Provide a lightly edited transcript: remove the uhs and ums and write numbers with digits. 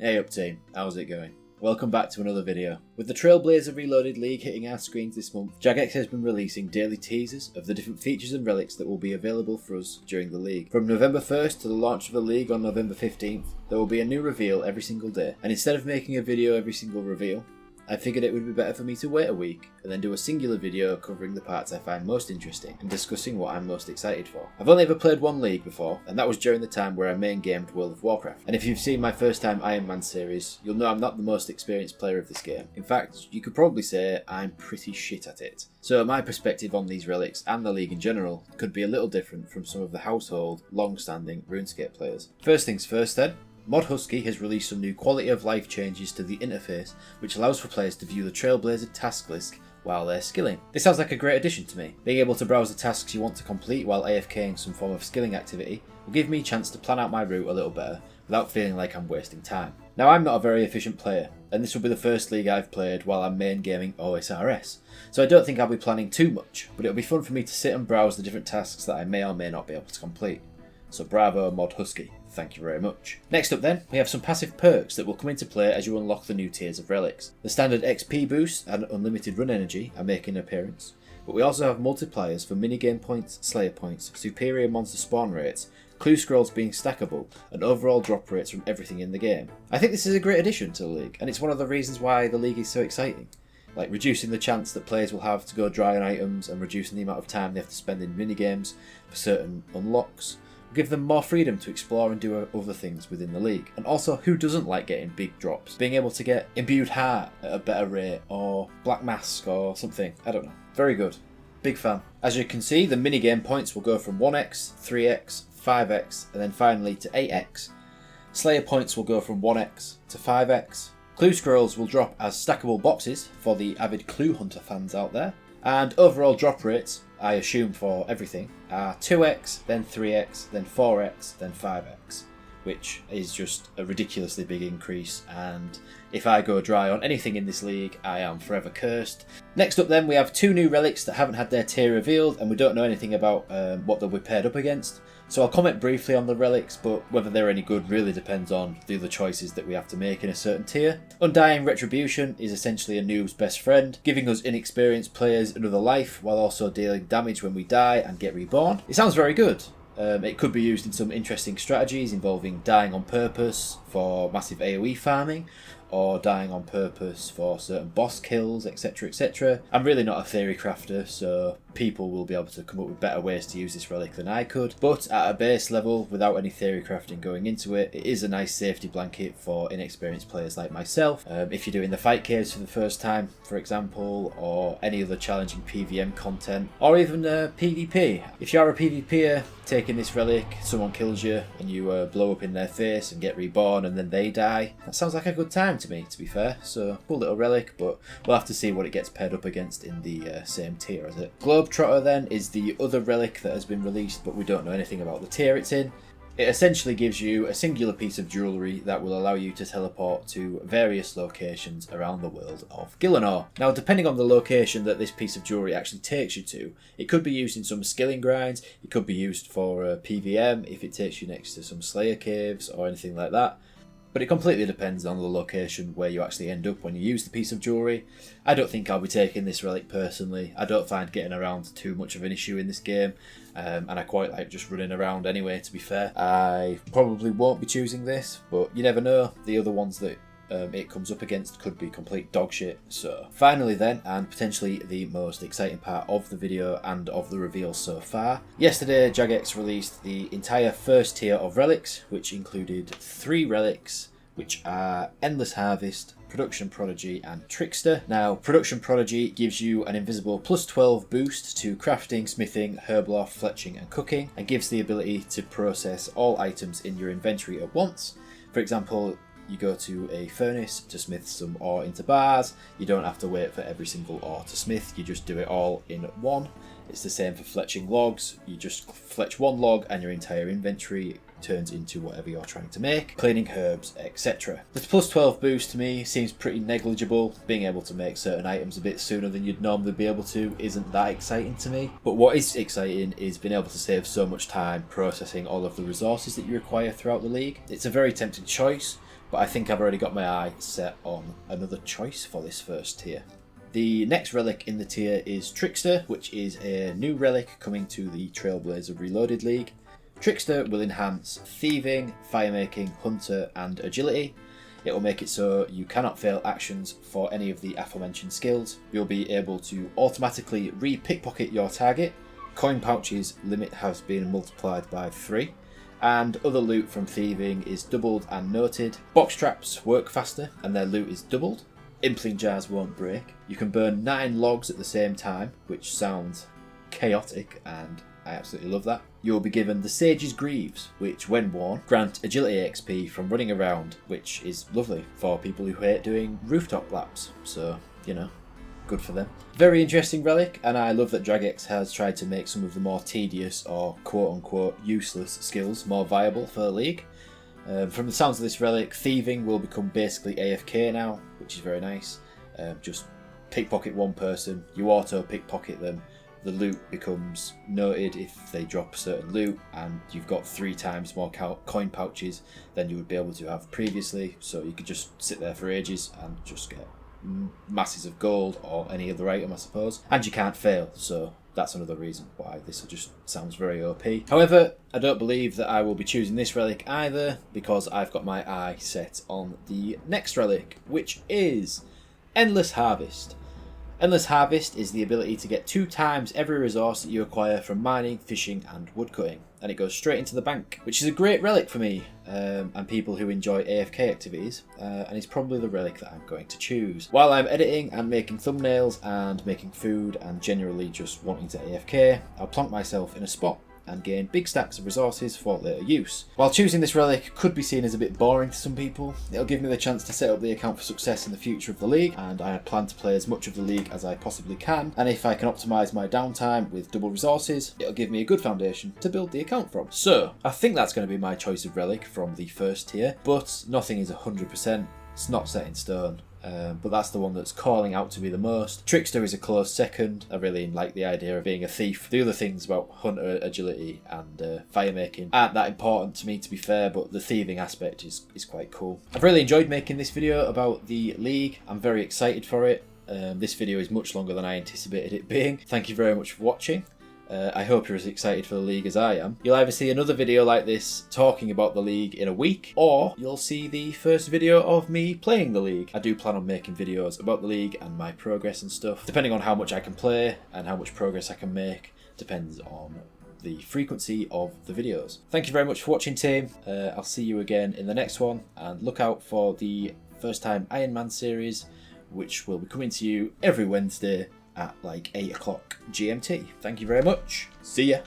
Hey up team, how's it going? Welcome back to another video. With the Trailblazer Reloaded League hitting our screens this month, Jagex has been releasing daily teasers of the different features and relics that will be available for us during the league. From November 1st to the launch of the league on November 15th, there will be a new reveal every single day, and instead of making a video every single reveal, I figured it would be better for me to wait a week and then do a singular video covering the parts I find most interesting and discussing what I'm most excited for. I've only ever played one league before, and that was during the time where I main gamed World of Warcraft. And if you've seen my first time Iron Man series, you'll know I'm not the most experienced player of this game. In fact, you could probably say I'm pretty shit at it. So my perspective on these relics and the league in general could be a little different from some of the household, long-standing RuneScape players. First things first then. Mod Husky has released some new quality of life changes to the interface, which allows for players to view the Trailblazer task list while they're skilling. This sounds like a great addition to me. Being able to browse the tasks you want to complete while AFKing some form of skilling activity will give me a chance to plan out my route a little better without feeling like I'm wasting time. Now, I'm not a very efficient player, and this will be the first league I've played while I'm main gaming OSRS, so I don't think I'll be planning too much, but it'll be fun for me to sit and browse the different tasks that I may or may not be able to complete. So bravo Mod Husky, thank you very much. Next up then, we have some passive perks that will come into play as you unlock the new tiers of relics. The standard XP boost and unlimited run energy are making an appearance, but we also have multipliers for minigame points, slayer points, superior monster spawn rates, clue scrolls being stackable, and overall drop rates from everything in the game. I think this is a great addition to the league, and it's one of the reasons why the league is so exciting. Like reducing the chance that players will have to go dry on items and reducing the amount of time they have to spend in minigames for certain unlocks. Give them more freedom to explore and do other things within the league. And also, who doesn't like getting big drops? Being able to get Imbued Heart at a better rate, or Black Mask or something, I don't know. Very good. Big fan. As you can see, the minigame points will go from 1x, 3x, 5x, and then finally to 8x. Slayer points will go from 1x to 5x. Clue scrolls will drop as stackable boxes for the avid clue hunter fans out there. And overall drop rates, I assume for everything, are 2x, then 3x, then 4x, then 5x, which is just a ridiculously big increase, and if I go dry on anything in this league, I am forever cursed. Next up then, we have two new relics that haven't had their tier revealed, and we don't know anything about what they'll be paired up against. So I'll comment briefly on the relics, but whether they're any good really depends on the other choices that we have to make in a certain tier. Undying Retribution is essentially a noob's best friend, giving us inexperienced players another life while also dealing damage when we die and get reborn. It sounds very good. It could be used in some interesting strategies involving dying on purpose for massive AoE farming, or dying on purpose for certain boss kills, etc, etc. I'm really not a theory crafter, so people will be able to come up with better ways to use this relic than I could, but at a base level, without any theory crafting going into it, it is a nice safety blanket for inexperienced players like myself. If you're doing the fight caves for the first time, for example, or any other challenging PvM content, or even PvP. If you're a PvPer taking this relic, someone kills you and you blow up in their face and get reborn and then they die, that sounds like a good time to me, to be fair. So cool little relic, but we'll have to see what it gets paired up against in the same tier as it. Globetrotter then is the other relic that has been released, but we don't know anything about the tier it's in. It essentially gives you a singular piece of jewellery that will allow you to teleport to various locations around the world of Gielinor. Now, depending on the location that this piece of jewellery actually takes you to, it could be used in some skilling grinds, it could be used for PvM if it takes you next to some Slayer caves or anything like that. But it completely depends on the location where you actually end up when you use the piece of jewellery. I don't think I'll be taking this relic personally. I don't find getting around too much of an issue in this game, and I quite like just running around anyway, to be fair. I probably won't be choosing this, but you never know. The other ones that it comes up against could be complete dog shit. So finally then, and potentially the most exciting part of the video and of the reveal so far, yesterday Jagex released the entire first tier of relics, which included 3 relics, which are Endless Harvest, Production Prodigy and Trickster. Now, Production Prodigy gives you an invisible plus 12 boost to crafting, smithing, herblore, fletching and cooking, and gives the ability to process all items in your inventory at once. For example, you go to a furnace to smith some ore into bars, you don't have to wait for every single ore to smith, you just do it all in one. It's the same for fletching logs, you just fletch one log and your entire inventory turns into whatever you're trying to make, cleaning herbs, etc. The plus 12 boost to me seems pretty negligible. Being able to make certain items a bit sooner than you'd normally be able to isn't that exciting to me. But what is exciting is being able to save so much time processing all of the resources that you require throughout the league. It's a very tempting choice, but I think I've already got my eye set on another choice for this first tier. The next relic in the tier is Trickster, which is a new relic coming to the Trailblazer Reloaded League. Trickster will enhance thieving, firemaking, hunter and agility. It will make it so you cannot fail actions for any of the aforementioned skills. You'll be able to automatically re-pickpocket your target. Coin pouches limit has been multiplied by 3. And other loot from thieving is doubled and noted. Box traps work faster and their loot is doubled. Impling jars won't break. You can burn 9 logs at the same time, which sounds chaotic and I absolutely love that. You will be given the Sage's Greaves, which when worn, grant agility XP from running around, which is lovely for people who hate doing rooftop laps. So, you know, good for them. Very interesting relic, and I love that Jagex has tried to make some of the more tedious or quote-unquote useless skills more viable for the league. From the sounds of this relic, thieving will become basically AFK now, which is very nice. Just pickpocket one person, you auto pickpocket them, the loot becomes noted if they drop certain loot, and you've got 3 times more coin pouches than you would be able to have previously, so you could just sit there for ages and just get masses of gold or any other item, I suppose. And you can't fail, so that's another reason why this just sounds very OP. However, I don't believe that I will be choosing this relic either, because I've got my eye set on the next relic, which is Endless Harvest. Endless Harvest is the ability to get 2 times every resource that you acquire from mining, fishing and woodcutting, and it goes straight into the bank, which is a great relic for me and people who enjoy AFK activities, and it's probably the relic that I'm going to choose. While I'm editing and making thumbnails and making food and generally just wanting to AFK, I'll plonk myself in a spot and gain big stacks of resources for later use. While choosing this relic could be seen as a bit boring to some people, it'll give me the chance to set up the account for success in the future of the league, and I plan to play as much of the league as I possibly can, and if I can optimise my downtime with double resources, it'll give me a good foundation to build the account from. So, I think that's going to be my choice of relic from the first tier, but nothing is 100%, it's not set in stone. But that's the one that's calling out to me the most. Trickster is a close second. I really like the idea of being a thief. The other things about hunter agility and firemaking aren't that important to me, to be fair, but the thieving aspect is quite cool. I've really enjoyed making this video about the league. I'm very excited for it. This video is much longer than I anticipated it being. Thank you very much for watching. I hope you're as excited for the league as I am. You'll either see another video like this talking about the league in a week, or you'll see the first video of me playing the league. I do plan on making videos about the league and my progress and stuff. Depending on how much I can play and how much progress I can make, depends on the frequency of the videos. Thank you very much for watching, team. I'll see you again in the next one, and look out for the First Time Iron Man series, which will be coming to you every Wednesday at like 8 o'clock GMT. Thank you very much. See ya.